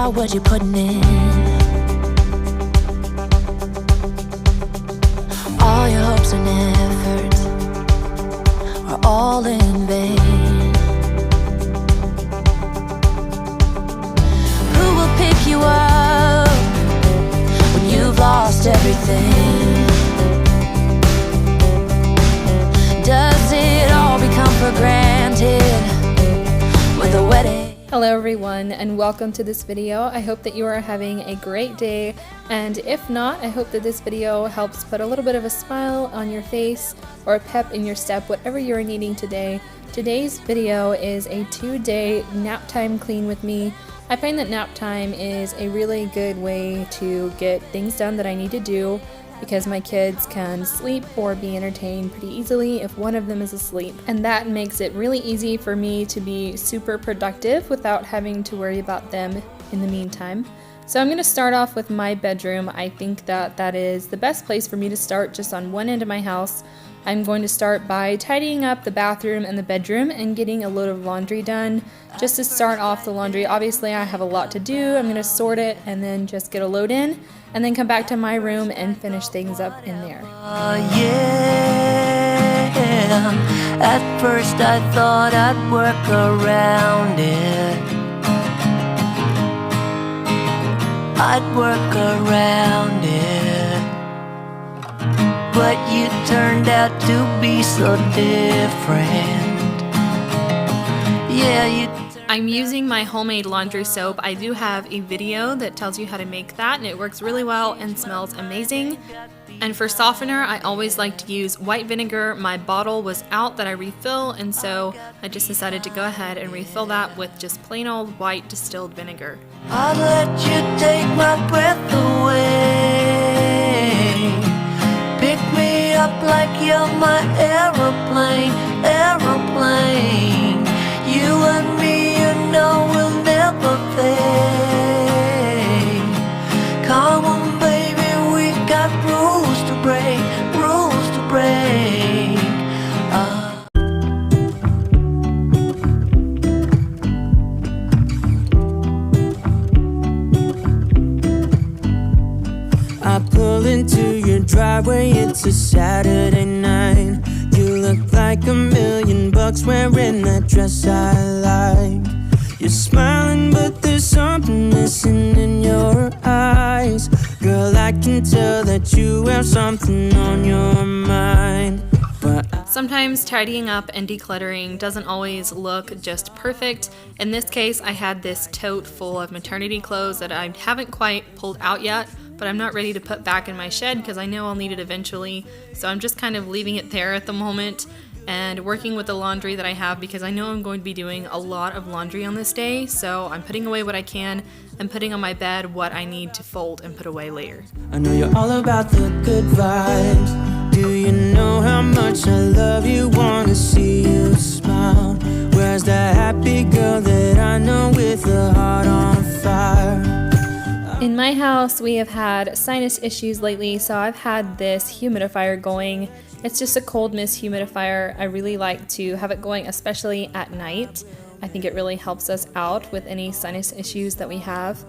about what you're putting in. All your hopes and efforts are all in vain. Who will pick you up when you've lost everything? Does it all become for granted with a wedding? Hello everyone, and welcome to this video. I hope that you are having a great day, and if not, I hope that this video helps put a little bit of a smile on your face or a pep in your step, whatever you're needing today. Today's video is a 2-day nap time clean with me. I find that nap time is a really good way to get things done that I need to do, because my kids can sleep or be entertained pretty easily if one of them is asleep, and that makes it really easy for me to be super productive without having to worry about them in the meantime. So I'm going to start off with my bedroom. I think that that is the best place for me to start, just on one end of my house. I'm going to start by tidying up the bathroom and the bedroom and getting a load of laundry done. Just to start off the laundry, obviously I have a lot to do. I'm going to sort it and then just get a load in, and then come back to my room and finish things up in there. Yeah. At first I thought I'd work around it. I'd work around it. But you turned out to be so different. Yeah, I'm using my homemade laundry soap. I do have a video that tells you how to make that, and it works really well and smells amazing. And for softener, I always like to use white vinegar. My bottle was out that I refill, and so I just decided to go ahead and refill that with just plain old white distilled vinegar. I'll let you take my breath away. Pick me up like you're my aeroplane, aeroplane. You and me, you know, will never fade. Come on, baby, we got rules to break, rules to break. I pull into your driveway, it's a Saturday night. You look like $1,000,000 wearing that dress I like. You're smiling, but there's something missing in your eyes. Girl, I can tell that you have something on your mind. Sometimes tidying up and decluttering doesn't always look just perfect. In this case, I had this tote full of maternity clothes that I haven't quite pulled out yet, but I'm not ready to put back in my shed because I know I'll need it eventually. So I'm just kind of leaving it there at the moment and working with the laundry that I have, because I know I'm going to be doing a lot of laundry on this day. So I'm putting away what I can and putting on my bed what I need to fold and put away later. I know you're all about the good vibes. Do you know how much I love you? Wanna see you smile. Where's that happy girl that I know with a heart on fire? In my house, we have had sinus issues lately, so I've had this humidifier going. It's just a cold mist humidifier. I really like to have it going, especially at night. I think it really helps us out with any sinus issues that we have.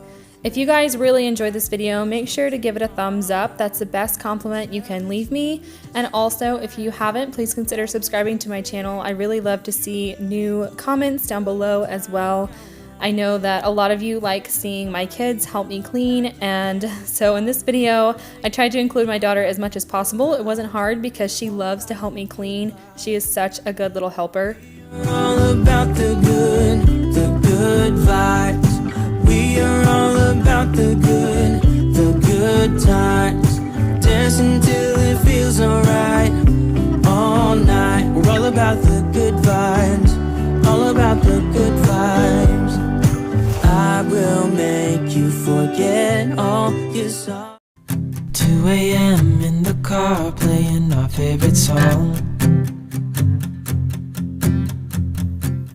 If you guys really enjoyed this video, make sure to give it a thumbs up. That's the best compliment you can leave me. And also, if you haven't, please consider subscribing to my channel. I really love to see new comments down below as well. I know that a lot of you like seeing my kids help me clean, and so in this video I tried to include my daughter as much as possible. It wasn't hard because she loves to help me clean. She is such a good little helper. We're all about the good vibes. We are all about the good times. Dancing till it feels alright all night. We're all about the good vibes, all about the good vibes. I will make you forget all your sorrows. 2 a.m. in the car playing our favorite song.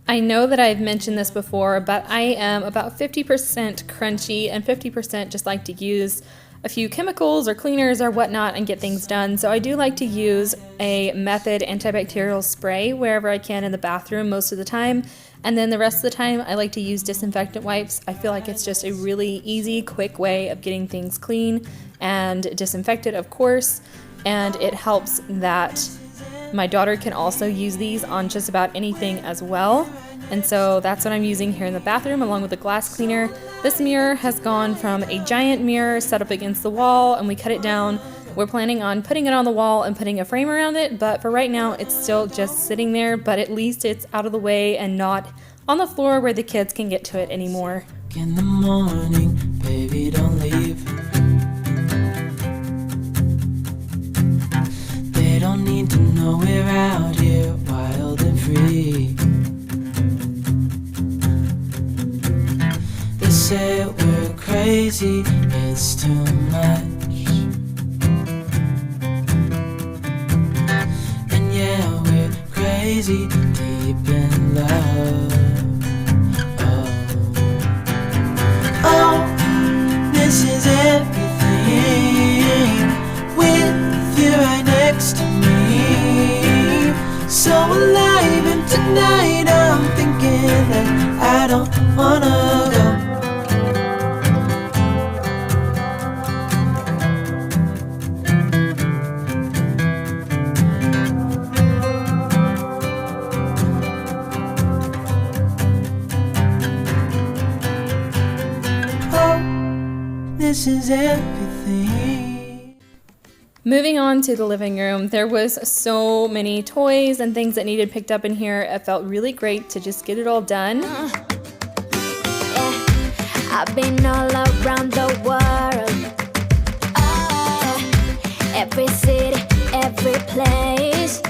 I know that I've mentioned this before, but I am about 50% crunchy and 50% just like to use a few chemicals or cleaners or whatnot and get things done. So I do like to use a Method antibacterial spray wherever I can in the bathroom most of the time. And then the rest of the time I like to use disinfectant wipes. I feel like it's just a really easy, quick way of getting things clean and disinfected, of course. And it helps that my daughter can also use these on just about anything as well. And so that's what I'm using here in the bathroom along with the glass cleaner. This mirror has gone from a giant mirror set up against the wall, and we cut it down. We're planning on putting it on the wall and putting a frame around it, but for right now it's still just sitting there, but at least it's out of the way and not on the floor where the kids can get to it anymore. In the morning, baby, don't leave. They don't need to know we're out here wild and free. They say we're crazy, it's too much. And yeah, we're crazy, deep in love. Oh, this is everything with you right next to me. So alive, and tonight I'm thinking that I don't wanna go. This is everything. Moving on to the living room, there was so many toys and things that needed picked up in here. It felt really great to just get it all done. I've been all around the world, every city, every place.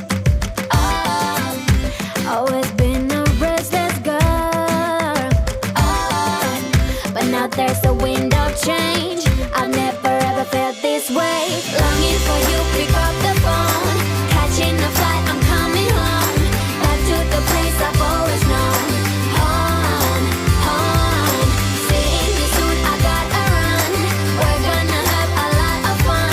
Always been a restless girl, but now there's a wind of change. I've never ever felt this way. Longing for you, pick up the phone. Catching a flight, I'm coming home. Back to the place I've always known. Home, home. Seeing you soon, I gotta run. We're gonna have a lot of fun.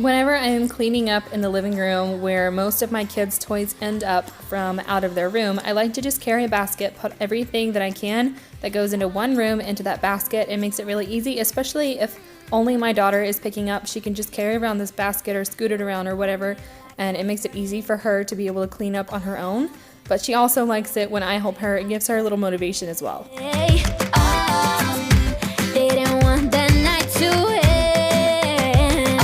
Whenever I am cleaning up in the living room where most of my kids' toys end up from out of their room, I like to just carry a basket, put everything that I can that goes into one room into that basket. It makes it really easy, especially if only my daughter is picking up. She can just carry around this basket or scoot it around or whatever, and it makes it easy for her to be able to clean up on her own. But she also likes it when I help her. It gives her a little motivation as well. Hey, didn't want the night to end.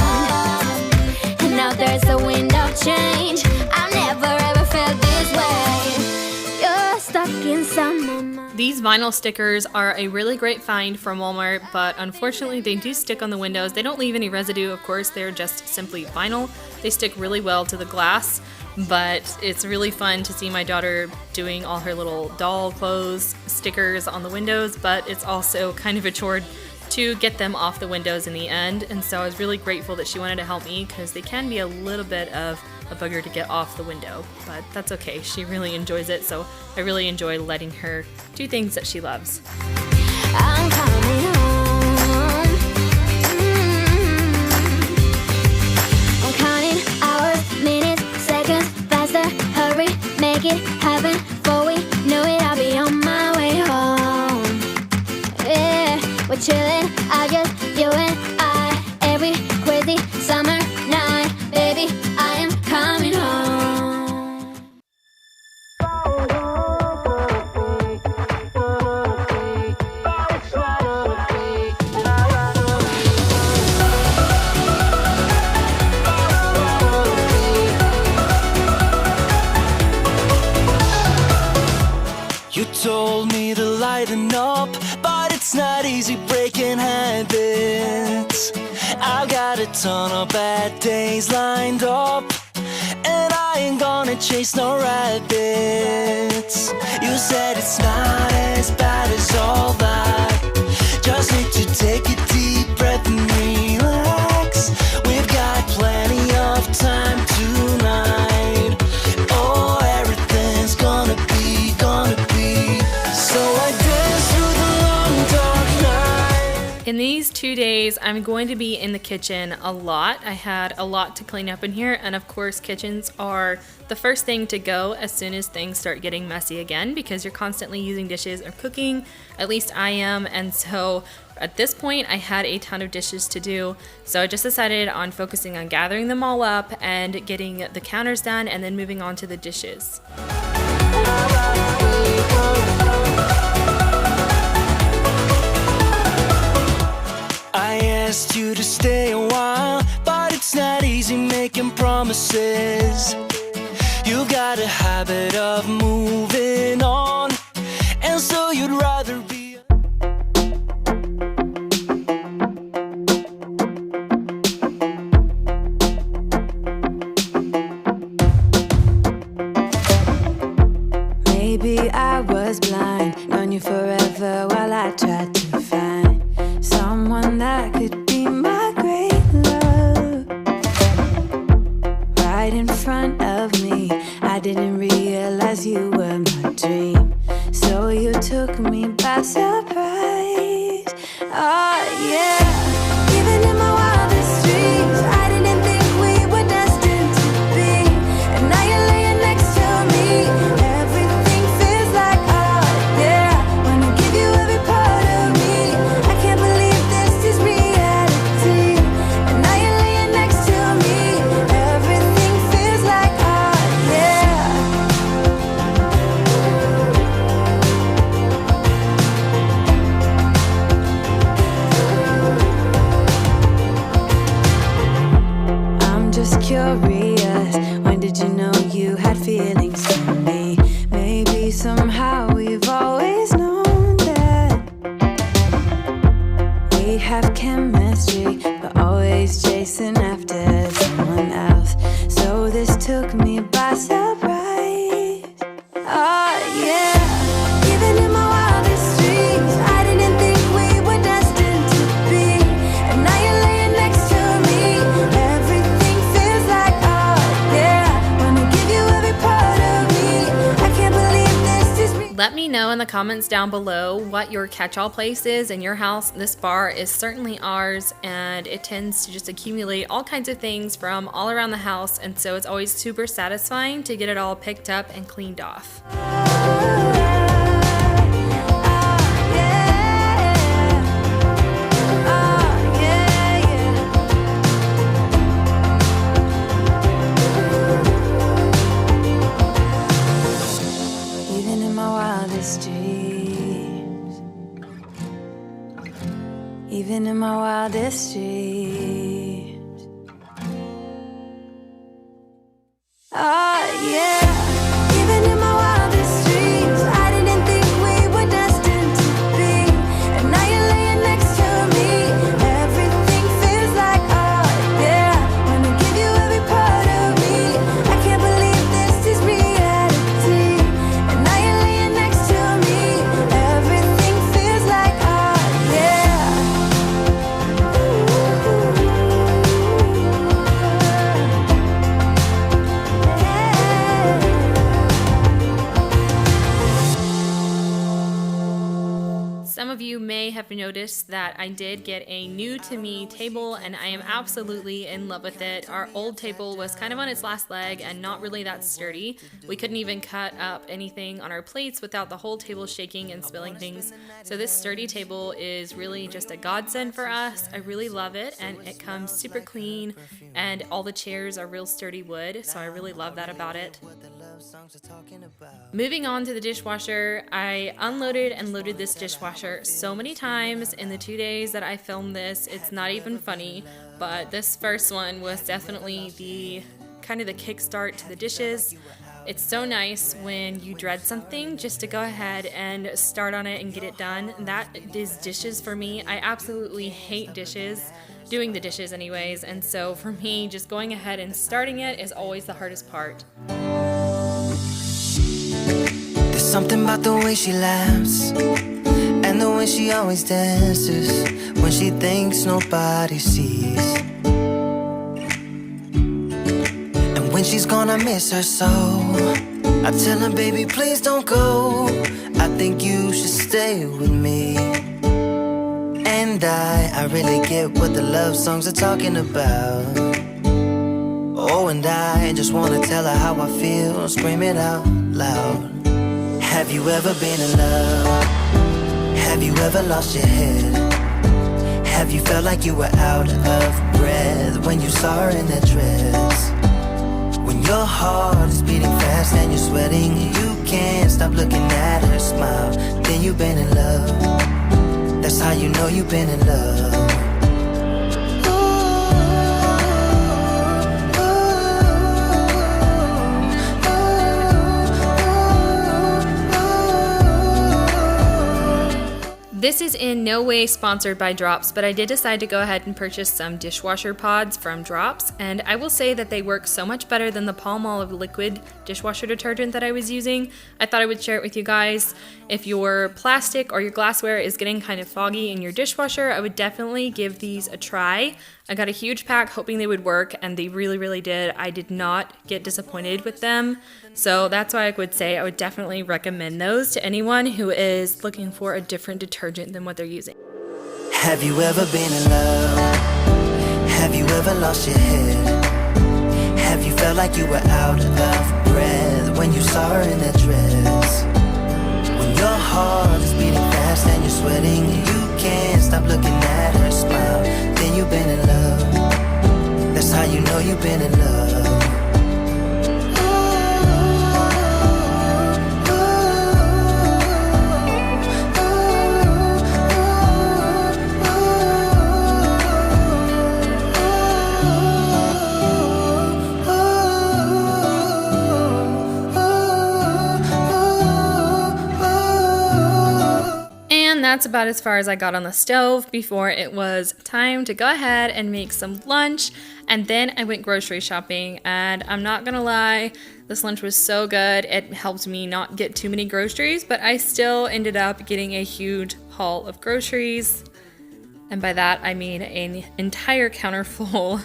And now there's a wind of change. I've never ever felt this way. You're stuck inside my mind. These vinyl stickers are a really great find from Walmart, but unfortunately they do stick on the windows. They don't leave any residue, of course, they're just simply vinyl. They stick really well to the glass, but it's really fun to see my daughter doing all her little doll clothes stickers on the windows, but it's also kind of a chore to get them off the windows in the end. And so I was really grateful that she wanted to help me because they can be a little bit of a bugger to get off the window, but that's okay. She really enjoys it, so I really enjoy letting her do things that she loves. I'm coming home. I'm counting hours, minutes, seconds, faster. Hurry, make it happen. Before we know it, I'll be on my way home. Yeah, we're chilling, I just, you and I. Every crazy summer night, baby, I am coming home. You told me to lighten up, but it's not easy breaking habits. I've got a ton of bad days lined up, and I ain't gonna chase no rabbits. You said it's not as bad as all that. Just need to take a deep breath and relax. We've got plenty of time tonight. Oh, everything's gonna be. So I dance through the long dark night. In these 2 days, I'm going to be in the kitchen a lot. I had a lot to clean up in here, and of course, kitchens are the first thing to go as soon as things start getting messy again because you're constantly using dishes or cooking. At least I am, and so at this point, I had a ton of dishes to do, so I just decided on focusing on gathering them all up and getting the counters done and then moving on to the dishes. I asked you to stay a while, but it's not easy making promises. You got a habit of moving on, and so you'd rather be. Maybe I was blind, known you forever while I tried to find someone that could be my great love. Right in front of me, I didn't realize you were my dream, so you took me by surprise. Oh yeah, even in my wildest dreams, I didn't think we were destined to be, and now you're laying next to me. Everything feels like oh yeah, wanna give you every part of me. I can't believe this is reality, and now you're laying next to me. Everything feels like oh yeah. I'm just curious, when did you know you had feelings for me? Maybe somehow we've always known that we have chemistry, but always chasing after someone else. So this took me by surprise. Oh yeah, even in my wildest dreams, I didn't think we were destined to be, and now you're laying next to me. Everything feels like oh yeah, wanna give you every part of me. I can't believe this is real. Let me know in the comments down below what your catch-all place is in your house. This bar is certainly ours, and it tends to just accumulate all kinds of things from all around the house, and so it's always super satisfying to get it all picked up and cleaned off. Even in my wildest dreams, even in my wildest dreams. Oh yeah, even in my wildest dreams, I didn't think we were destined to be, and now you're laying next to me. Everything feels like oh yeah, wanna give you every part of me. I can't believe this is reality, and now you're laying next to me. Everything feels like oh yeah. Some of you may have noticed that I did get a new to me table, and I am absolutely in love with it. Our old table was kind of on its last leg and not really that sturdy. We couldn't even cut up anything on our plates without the whole table shaking and spilling things. So this sturdy table is really just a godsend for us. I really love it, and it comes super clean, and all the chairs are real sturdy wood, so I really love that about it. Moving on to the dishwasher, I unloaded and loaded this dishwasher so many times in the 2 days that I filmed this. It's not even funny, but this first one was definitely the kind of the kickstart to the dishes. It's so nice when you dread something just to go ahead and start on it and get it done. That is dishes for me. I absolutely hate dishes, doing the dishes anyways, and so for me, just going ahead and starting it is always the hardest part. There's something about the way she laughs and the way she always dances when she thinks nobody sees. And when she's gone, I miss her so. I tell her, baby, please don't go. I think you should stay with me. And I really get what the love songs are talking about. Oh, and I just wanna tell her how I feel, scream it out loud. Have you ever been in love? Have you ever lost your head? Have you felt like you were out of breath when you saw her in that dress? When your heart is beating fast and you're sweating, you can't stop looking at her smile, then you've been in love. That's how you know you've been in love. This is in no way sponsored by Drops, but I did decide to go ahead and purchase some dishwasher pods from Drops, and I will say that they work so much better than the Palmolive liquid dishwasher detergent that I was using. I thought I would share it with you guys. If your plastic or your glassware is getting kind of foggy in your dishwasher, I would definitely give these a try. I got a huge pack hoping they would work, and they really did. I did not get disappointed with them. So that's why I would say I would definitely recommend those to anyone who is looking for a different detergent than what they're using. Have you ever been in love? Have you ever lost your head? Have you felt like you were out of breath when you saw her in that dress? When your heart is beating fast and you're sweating, you can't stop looking at her smile, then you've been in love. That's how you know you've been in love. And that's about as far as I got on the stove before it was time to go ahead and make some lunch. And then I went grocery shopping, and I'm not gonna lie, this lunch was so good. It helped me not get too many groceries, but I still ended up getting a huge haul of groceries. And by that, I mean an entire counter full.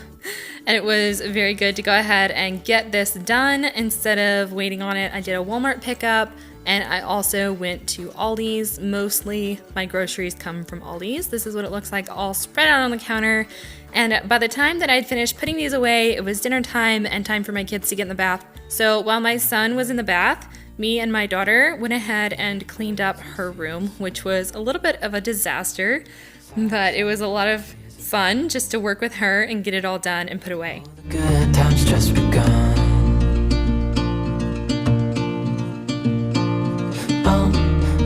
And it was very good to go ahead and get this done instead of waiting on it. I did a Walmart pickup, and I also went to Aldi's. Mostly my groceries come from Aldi's. This is what it looks like all spread out on the counter. And by the time that I'd finished putting these away, it was dinner time and time for my kids to get in the bath. So while my son was in the bath, me and my daughter went ahead and cleaned up her room, which was a little bit of a disaster, but it was a lot of fun just to work with her and get it all done and put away. Good times just begun.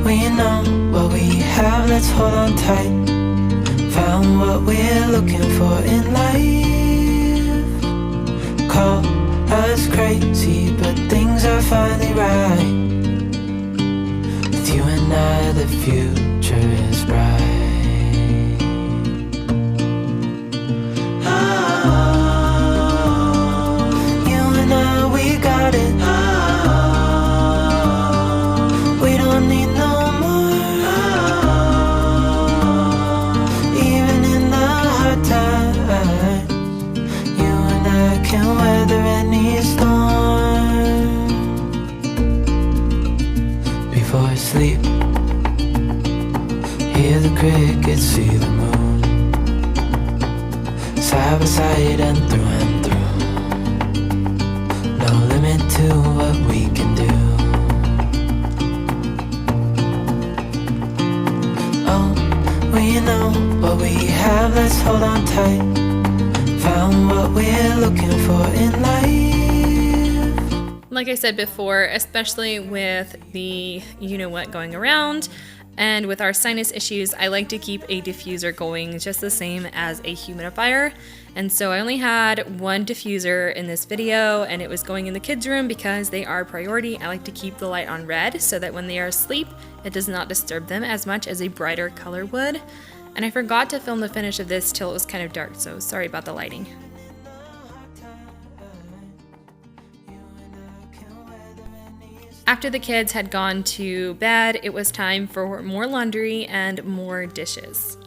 We know what we have, let's hold on tight. Found what we're looking for in life. Call us crazy, but things are finally right. With you and I, the future is bright. You and I, we got it. We don't need no more. Even in the hard times, you and I can weather any storm. Before I sleep, hear the crickets, see the moon, side by side and through. No limit to what we can do. We know what we have, let's hold on tight. Found what we're looking for in life. Like I said before, especially with the you-know-what going around, and with our sinus issues, I like to keep a diffuser going just the same as a humidifier. And so I only had one diffuser in this video, and it was going in the kids' room because they are priority. I like to keep the light on red so that when they are asleep, it does not disturb them as much as a brighter color would. And I forgot to film the finish of this till it was kind of dark, so sorry about the lighting. After the kids had gone to bed, it was time for more laundry and more dishes.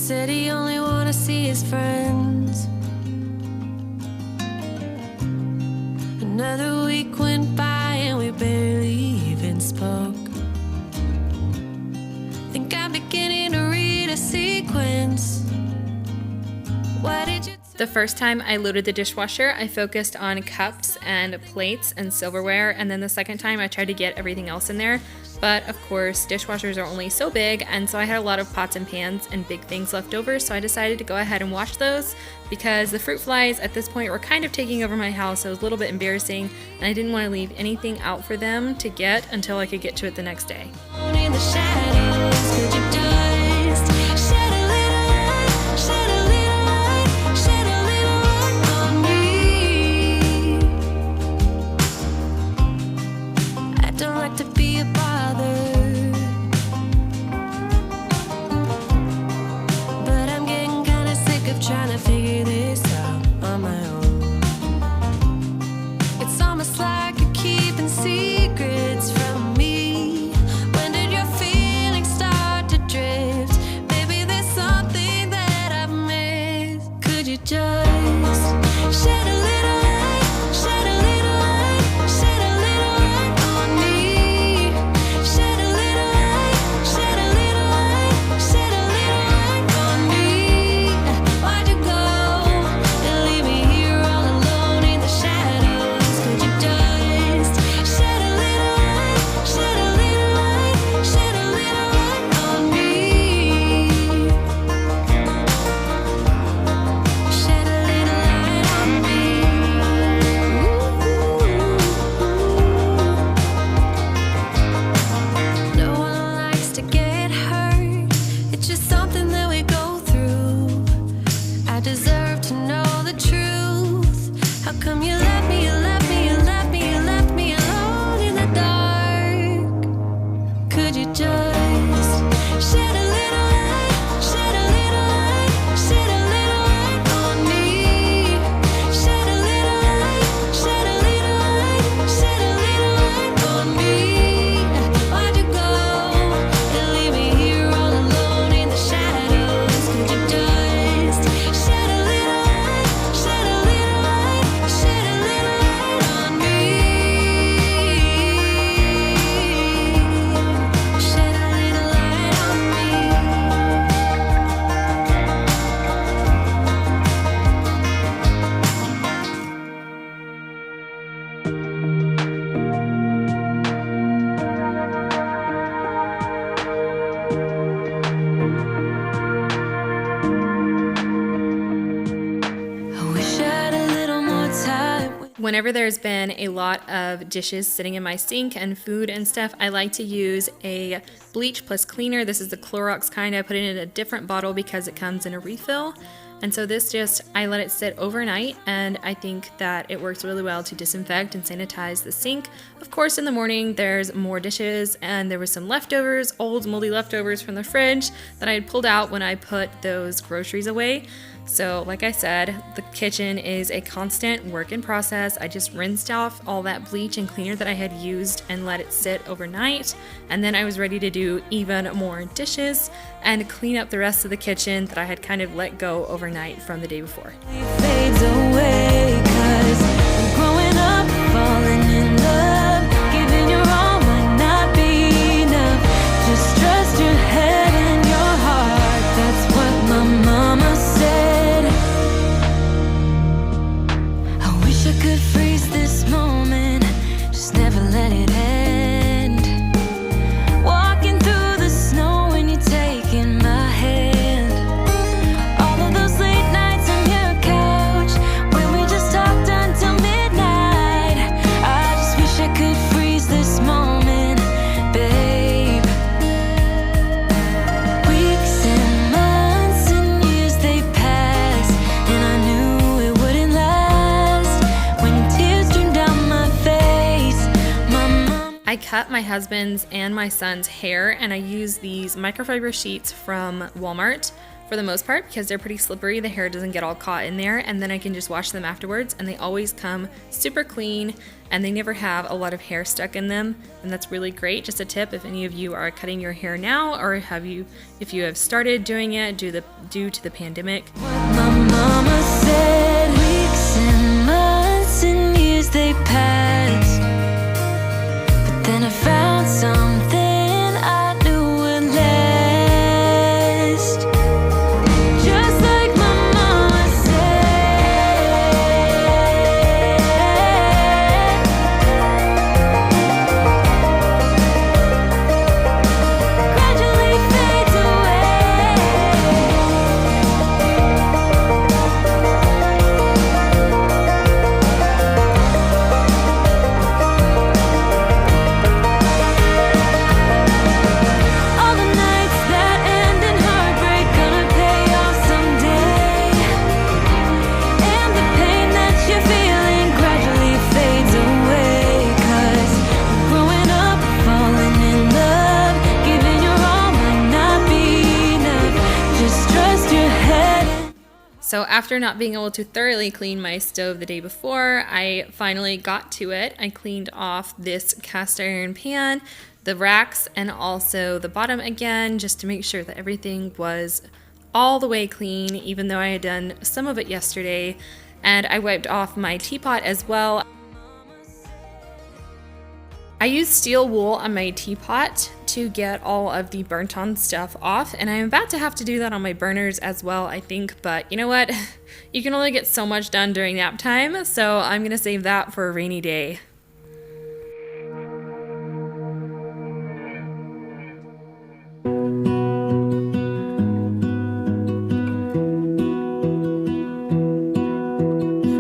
said he only wanna see his friends. Another week went by and we barely even spoke. Think I'm beginning to read a sequence. Why did you? The first time I loaded the dishwasher, I focused on cups and plates and silverware, and then the second time I tried to get everything else in there. But of course, dishwashers are only so big, and so I had a lot of pots and pans and big things left over, so I decided to go ahead and wash those because the fruit flies at this point were kind of taking over my house, so it was a little bit embarrassing, and I didn't want to leave anything out for them to get until I could get to it the next day. In the shadows, could you just shed a little light, shed a little light, shed a little light on me? I don't like to be a bother, but I'm getting kinda sick of trying to figure this out on my own. It's almost like you're keeping secrets from me. When did your feelings start to drift? Maybe there's something that I've missed. Could you just shed a little light, shed a little light, shed a little light on me? Shed a little light, shed a little light, shed a little light on me. Why'd you go and leave me here all alone in the shadows? Could you just shed a little light, shed a little light, shed a little light on me? Shed a little light on me. No one likes to get hurt. It's just something that we go through. I deserve to know the truth. How come you left me, you left me, you left me, you left me alone in the dark? Could you just shed a little light, shed a little light, shed a little light on me? Shed a little light, shed a little light, shed a little light on me. Why'd you go and leave me here all alone in the shadows? Could you just shed a little light, shed a little light, shed a little light on me? Shed a little light on me. I wish I had a little more time with Whenever there's been a lot of dishes sitting in my sink and food and stuff, I like to use a bleach plus cleaner. This is the Clorox kind. I put it in a different bottle because it comes in a refill. And so this just, I let it sit overnight, and I think that it works really well to disinfect and sanitize the sink. Of course, in the morning, there's more dishes, and there was some leftovers, old moldy leftovers from the fridge that I had pulled out when I put those groceries away. So like I said, the kitchen is a constant work in process. I just rinsed off all that bleach and cleaner that I had used and let it sit overnight. And then I was ready to do even more dishes and clean up the rest of the kitchen that I had kind of let go overnight from the day before. fades away, 'cause I'm growing up, falling in love, giving your all might not be enough. Just trust your head and your heart. That's what my mama said. I wish I could freeze this moment, just never let it end. Walking through the snow when you're taking my hand. All of those late nights on your couch when we just talked until midnight. I just wish I could freeze this moment, babe. Weeks and months and years they pass, and I knew it wouldn't last. When tears streamed down my face, my mom. I cut my husband's and my son's hair, and I used these microfiber sheets from Walmart for the most part because they're pretty slippery. The hair doesn't get all caught in there, and then I can just wash them afterwards, and they always come super clean and they never have a lot of hair stuck in them, and that's really great. Just a tip if any of you are cutting your hair now, or if you have started doing it due to the pandemic. My mama said weeks and months and years they passed, but then I found something I knew would last. Just like my mama said, gradually fades all the nights that end in heartbreak gonna pay off someday, and the pain that you're feeling gradually fades away. 'Cause growing up, falling in love, giving your all might not be enough. Just trust your head. So after not being able to thoroughly clean my stove the day before, I finally got to it. I cleaned off this cast iron pan, the racks, and also the bottom again, just to make sure that everything was all the way clean, even though I had done some of it yesterday. And I wiped off my teapot as well. I used steel wool on my teapot to get all of the burnt on stuff off, and I'm about to have to do that on my burners as well, I think, but you know what? You can only get so much done during nap time, so I'm gonna save that for a rainy day.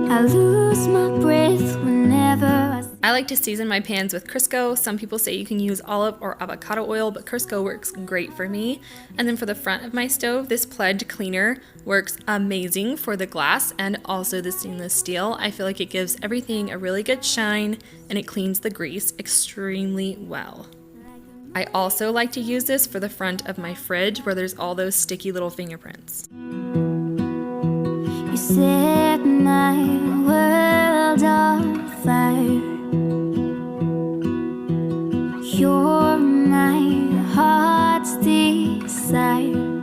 I lose my breath whenever I like to season my pans with Crisco. Some people say you can use olive or avocado oil, but Crisco works great for me. And then for the front of my stove, this Pledge cleaner works amazing for the glass and also the stainless steel. I feel like it gives everything a really good shine and it cleans the grease extremely well. I also like to use this for the front of my fridge where there's all those sticky little fingerprints. you set my world on fire. You're my heart's desire.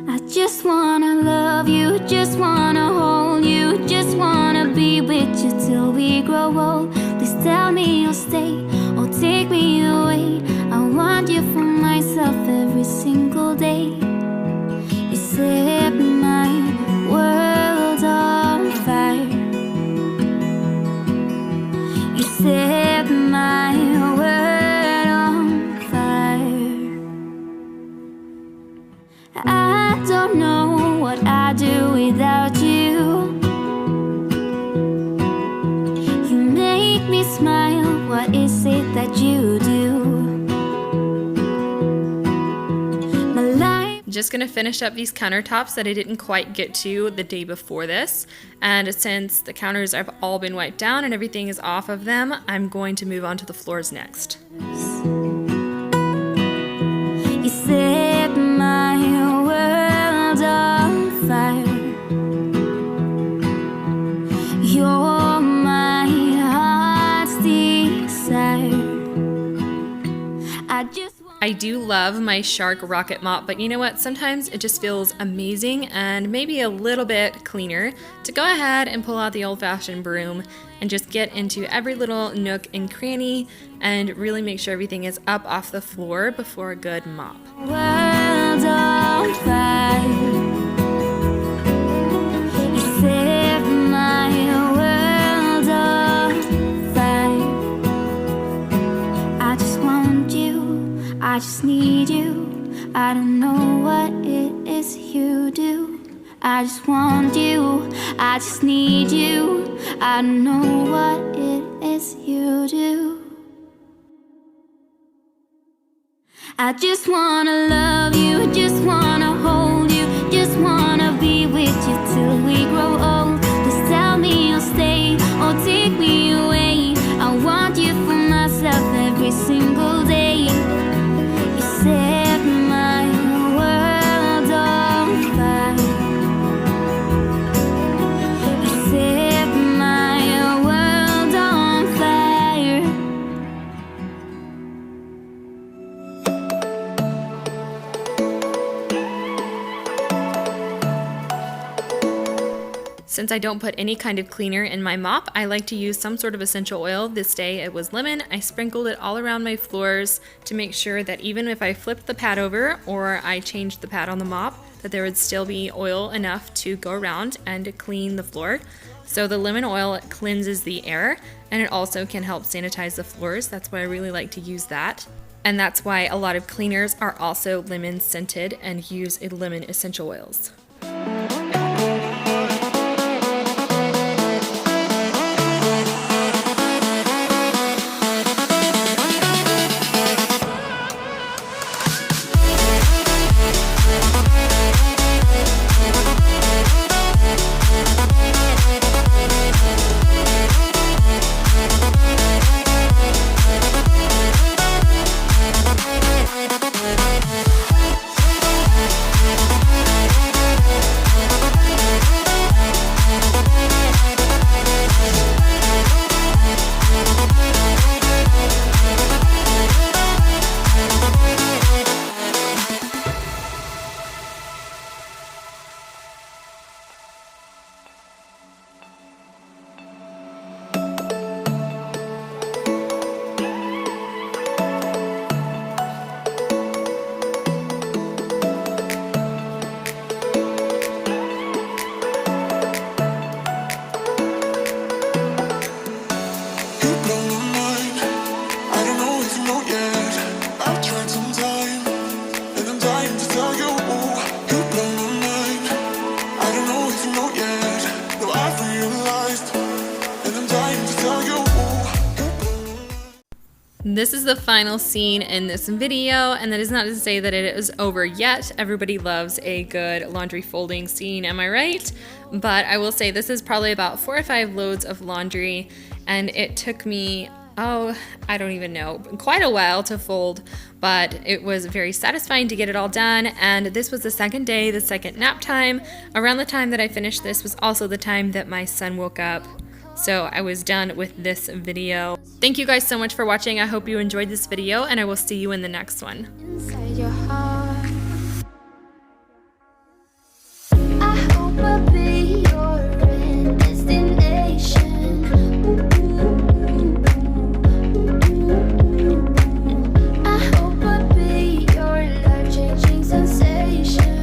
I just wanna love you, just wanna hold you, just wanna be with you till we grow old. Please tell me you'll stay or take me away. I want you for myself every single day. You set my world on fire. You set my world on fire. I don't know what I'd do without you. You make me smile, what is it that you do? My life. Just gonna finish up these countertops that I didn't quite get to the day before this. And since the counters have all been wiped down and everything is off of them, I'm going to move on to the floors next. You set my world on fire. You're my heart's desire. I do love my Shark Rocket Mop, but you know what? Sometimes it just feels amazing and maybe a little bit cleaner to go ahead and pull out the old-fashioned broom and just get into every little nook and cranny and really make sure everything is up off the floor before a good mop. World on fire. You set my world on fire. I just want you, I just need you. I don't know what it is you do. I just want you, I just need you. I don't know what it is you do. I just wanna love you, just wanna hold you, just wanna be with you till we grow old. Just tell me you'll stay or take me away. I want you for myself every single day. You set my world on since I don't put any kind of cleaner in my mop, I like to use some sort of essential oil. This day it was lemon. I sprinkled it all around my floors to make sure that even if I flipped the pad over or I changed the pad on the mop, that there would still be oil enough to go around and clean the floor. So the lemon oil cleanses the air, and it also can help sanitize the floors. That's why I really like to use that. And that's why a lot of cleaners are also lemon scented and use lemon essential oils. This is the final scene in this video, and that is not to say that it is over yet. Everybody loves a good laundry folding scene, am I right? But I will say this is probably about 4 or 5 loads of laundry, and it took me, I don't even know, quite a while to fold, but it was very satisfying to get it all done. And this was the second day, the second nap time. Around the time that I finished this was also the time that my son woke up. So I was done with this video. Thank you guys so much for watching. I hope you enjoyed this video, and I will see you in the next one. Inside your heart, I hope I'll be your end destination. I hope I'll be your life-changing sensation.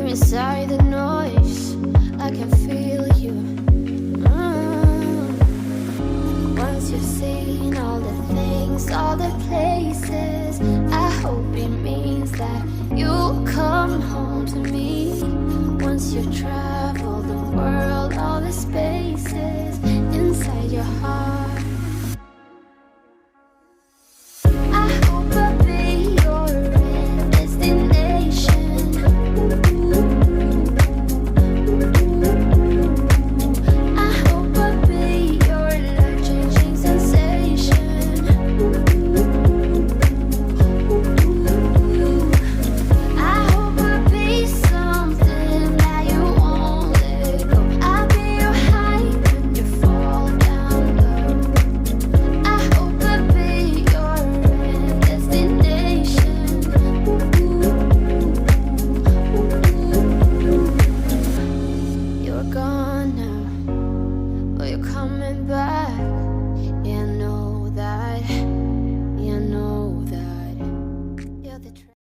Inside the noise, I can feel you. Once you've seen all the things, all the places, I hope it means that you'll come home to me. Once you've traveled the world, all the space.